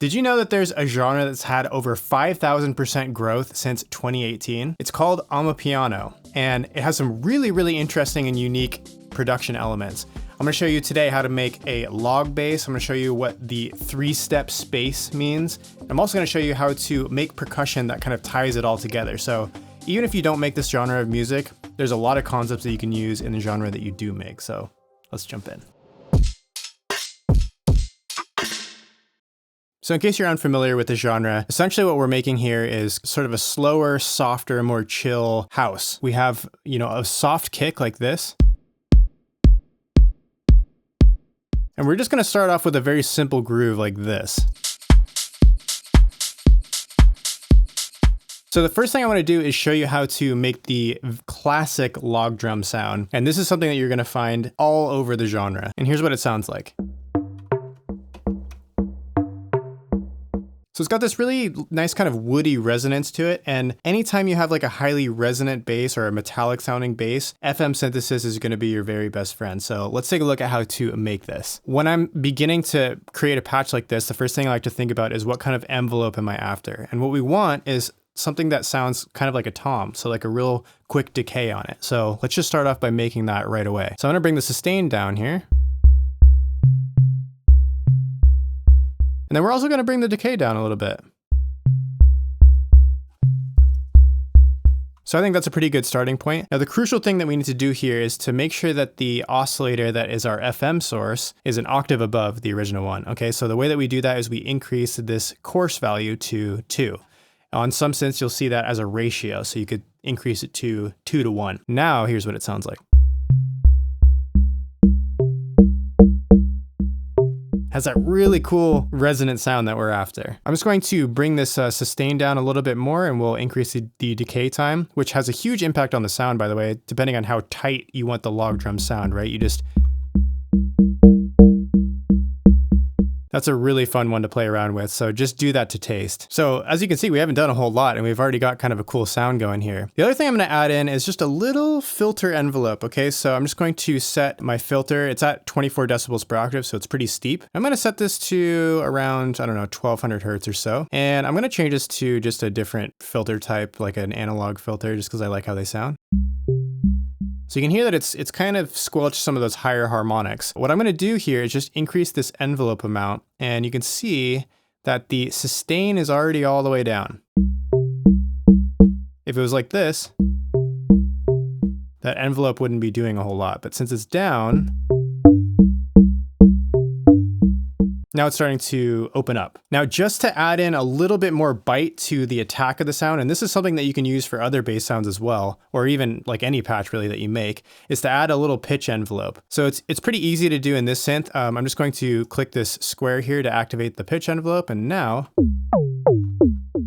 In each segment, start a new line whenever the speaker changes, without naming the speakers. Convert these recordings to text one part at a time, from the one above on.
Did you know that there's a genre that's had over 5,000% growth since 2018? It's called Amapiano, and it has some really interesting and unique production elements. I'm gonna show you today how to make a log bass. I'm gonna show you what the 3-step space means. I'm also gonna show you how to make percussion that kind of ties it all together. So even if you don't make this genre of music, there's a lot of concepts that you can use in the genre that you do make. So let's jump in. So in case you're unfamiliar with the genre, essentially what we're making here is sort of a slower, softer, more chill house. We have, a soft kick like this. And we're just gonna start off with a very simple groove like this. So the first thing I wanna do is show you how to make the classic log drum sound. And this is something that you're gonna find all over the genre. And here's what it sounds like. So it's got this really nice kind of woody resonance to it. And anytime you have like a highly resonant bass or a metallic sounding bass, FM synthesis is gonna be your very best friend. So let's take a look at how to make this. When I'm beginning to create a patch like this, the first thing I like to think about is what kind of envelope am I after? And what we want is something that sounds kind of like a tom, so like a real quick decay on it. So let's just start off by making that right away. So I'm gonna bring the sustain down here. And then we're also gonna bring the decay down a little bit. So I think that's a pretty good starting point. Now the crucial thing that we need to do here is to make sure that the oscillator that is our FM source is an octave above the original one. Okay, so the way that we do that is we increase this coarse value to 2. On some sense, you'll see that as a ratio, so you could increase it to 2 to 1. Now here's what it sounds like. Has that really cool resonant sound that we're after. I'm just going to bring this sustain down a little bit more and we'll increase the decay time, which has a huge impact on the sound, by the way, depending on how tight you want the log drum sound, right? That's a really fun one to play around with, so just do that to taste. So as you can see, we haven't done a whole lot and we've already got kind of a cool sound going here. The other thing I'm gonna add in is just a little filter envelope, okay? So I'm just going to set my filter. It's at 24 decibels per octave, so it's pretty steep. I'm gonna set this to around, 1200 hertz or so. And I'm gonna change this to just a different filter type, like an analog filter, just because I like how they sound. So you can hear that it's kind of squelched some of those higher harmonics. What I'm gonna do here is just increase this envelope amount, and you can see that the sustain is already all the way down. If it was like this, that envelope wouldn't be doing a whole lot, but since it's down, now it's starting to open up. Now, just to add in a little bit more bite to the attack of the sound, and this is something that you can use for other bass sounds as well, or even like any patch really that you make, is to add a little pitch envelope. So it's pretty easy to do in this synth. I'm just going to click this square here to activate the pitch envelope, and now,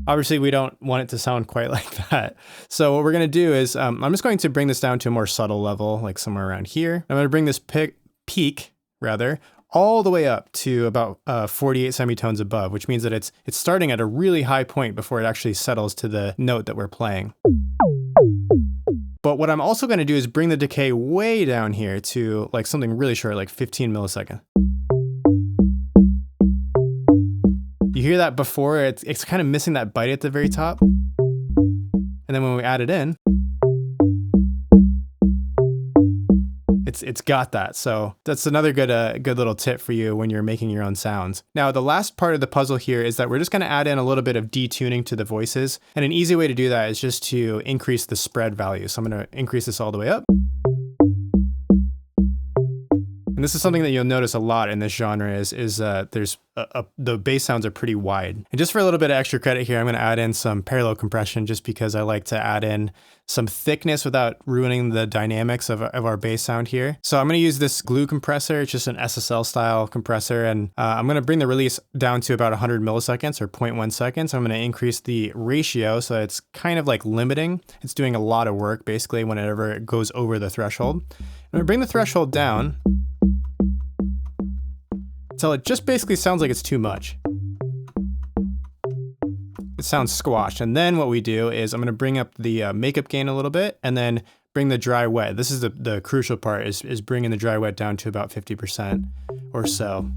obviously we don't want it to sound quite like that. So what we're gonna do is, I'm just going to bring this down to a more subtle level, like somewhere around here. I'm gonna bring this peak, all the way up to about 48 semitones above, which means that it's starting at a really high point before it actually settles to the note that we're playing. But what I'm also gonna do is bring the decay way down here to like something really short, like 15 milliseconds. You hear that before, it's kind of missing that bite at the very top. And then when we add it in, it's got that. So that's another good little tip for you when you're making your own sounds. Now, the last part of the puzzle here is that we're just gonna add in a little bit of detuning to the voices. And an easy way to do that is just to increase the spread value. So I'm gonna increase this all the way up. And this is something that you'll notice a lot in this genre is the bass sounds are pretty wide. And just for a little bit of extra credit here, I'm gonna add in some parallel compression just because I like to add in some thickness without ruining the dynamics of our bass sound here. So I'm gonna use this glue compressor. It's just an SSL style compressor. And I'm gonna bring the release down to about 100 milliseconds or 0.1 seconds. I'm gonna increase the ratio so it's kind of like limiting. It's doing a lot of work basically whenever it goes over the threshold. I'm gonna bring the threshold down until it just basically sounds like it's too much. It sounds squashed. And then what we do is I'm gonna bring up the makeup gain a little bit and then bring the dry wet. This is the crucial part is bringing the dry wet down to about 50% or so.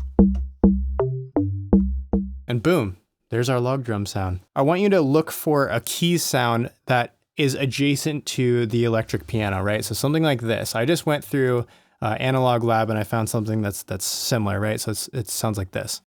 And boom, there's our log drum sound. I want you to look for a keys sound that is adjacent to the electric piano, right? So something like this. I just went through Analog Lab and I found something that's similar, right? So it sounds like this.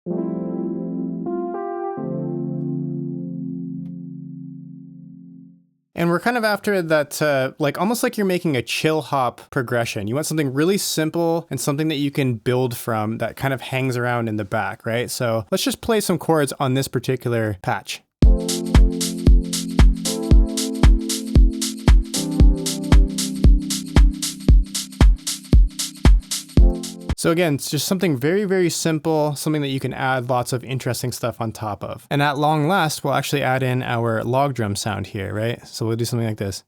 And we're kind of after that, like almost like you're making a chill hop progression. You want something really simple and something that you can build from that kind of hangs around in the back, right? So let's just play some chords on this particular patch. So again, it's just something very, very simple, something that you can add lots of interesting stuff on top of. And at long last, we'll actually add in our log drum sound here, right? So we'll do something like this.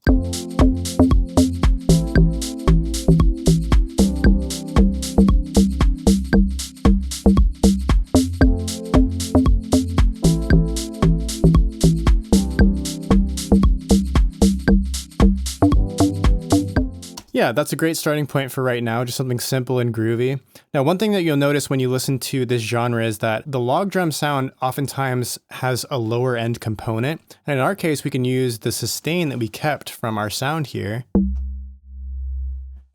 Yeah, that's a great starting point for right now, just something simple and groovy. Now, one thing that you'll notice when you listen to this genre is that the log drum sound oftentimes has a lower end component. And in our case, we can use the sustain that we kept from our sound here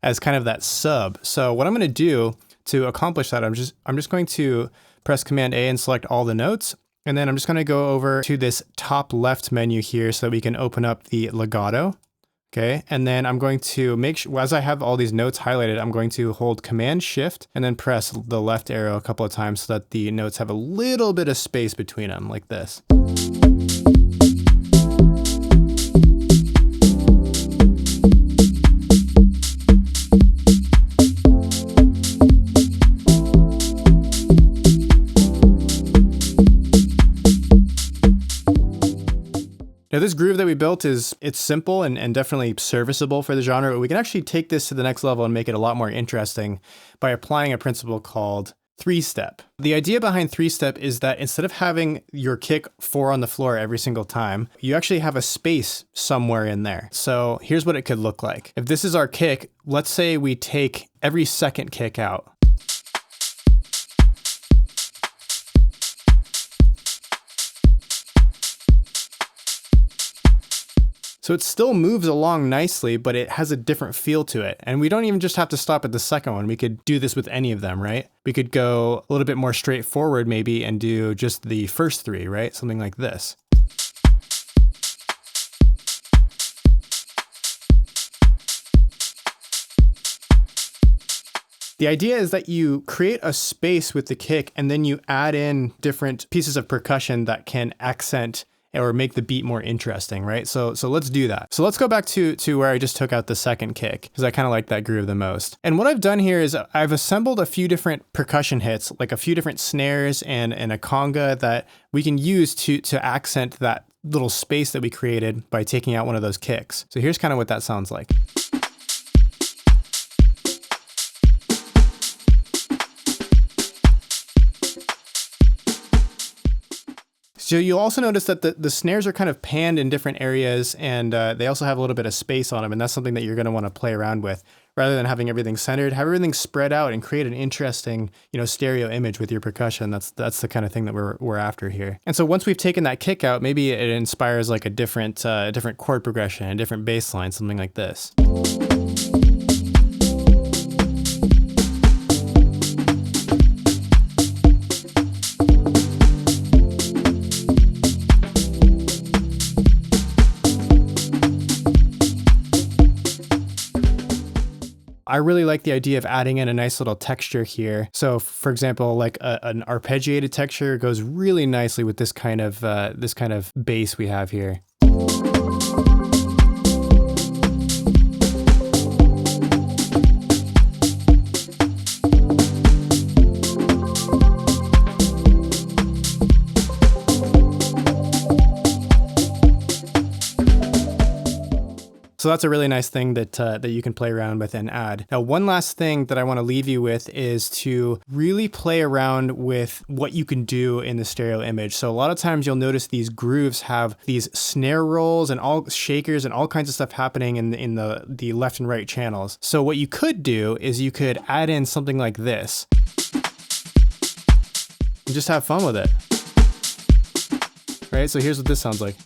as kind of that sub. So what I'm going to do to accomplish that, I'm just going to press Command A and select all the notes. And then I'm just going to go over to this top left menu here so that we can open up the legato. Okay, and then I'm going to make sure, as I have all these notes highlighted, I'm going to hold Command Shift and then press the left arrow a couple of times so that the notes have a little bit of space between them, like this. Now this groove that we built it's simple and definitely serviceable for the genre, but we can actually take this to the next level and make it a lot more interesting by applying a principle called three-step. The idea behind three-step is that instead of having your kick 4 on the floor every single time, you actually have a space somewhere in there. So here's what it could look like. If this is our kick, let's say we take every second kick out. So it still moves along nicely, but it has a different feel to it. And we don't even just have to stop at the second one. We could do this with any of them, right? We could go a little bit more straightforward maybe and do just the first 3, right? Something like this. The idea is that you create a space with the kick and then you add in different pieces of percussion that can accent or make the beat more interesting, right? So let's do that. So let's go back to where I just took out the second kick because I kind of like that groove the most. And what I've done here is I've assembled a few different percussion hits, like a few different snares and a conga that we can use to accent that little space that we created by taking out one of those kicks. So here's kind of what that sounds like. So you'll also notice that the snares are kind of panned in different areas and they also have a little bit of space on them, and that's something that you're going to want to play around with. Rather than having everything centered, have everything spread out and create an interesting, stereo image with your percussion. That's the kind of thing that we're after here. And so once we've taken that kick out, maybe it inspires like a different chord progression, a different bass line, something like this. I really like the idea of adding in a nice little texture here. So for example, like an arpeggiated texture goes really nicely with this kind of bass we have here. So that's a really nice thing that you can play around with and add. Now, one last thing that I want to leave you with is to really play around with what you can do in the stereo image. So a lot of times you'll notice these grooves have these snare rolls and all shakers and all kinds of stuff happening in the left and right channels. So what you could do is you could add in something like this and just have fun with it. right? So here's what this sounds like.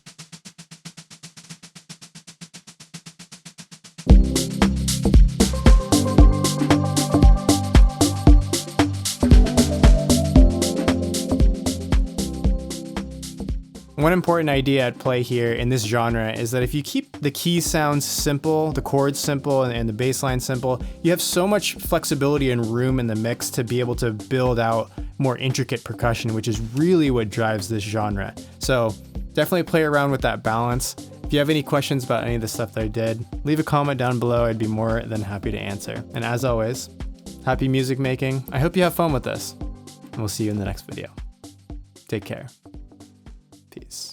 One important idea at play here in this genre is that if you keep the key sounds simple, the chords simple, and the bass line simple, you have so much flexibility and room in the mix to be able to build out more intricate percussion, which is really what drives this genre. So definitely play around with that balance. If you have any questions about any of the stuff that I did, leave a comment down below. I'd be more than happy to answer. And as always, happy music making. I hope you have fun with this, and we'll see you in the next video. Take care. Peace.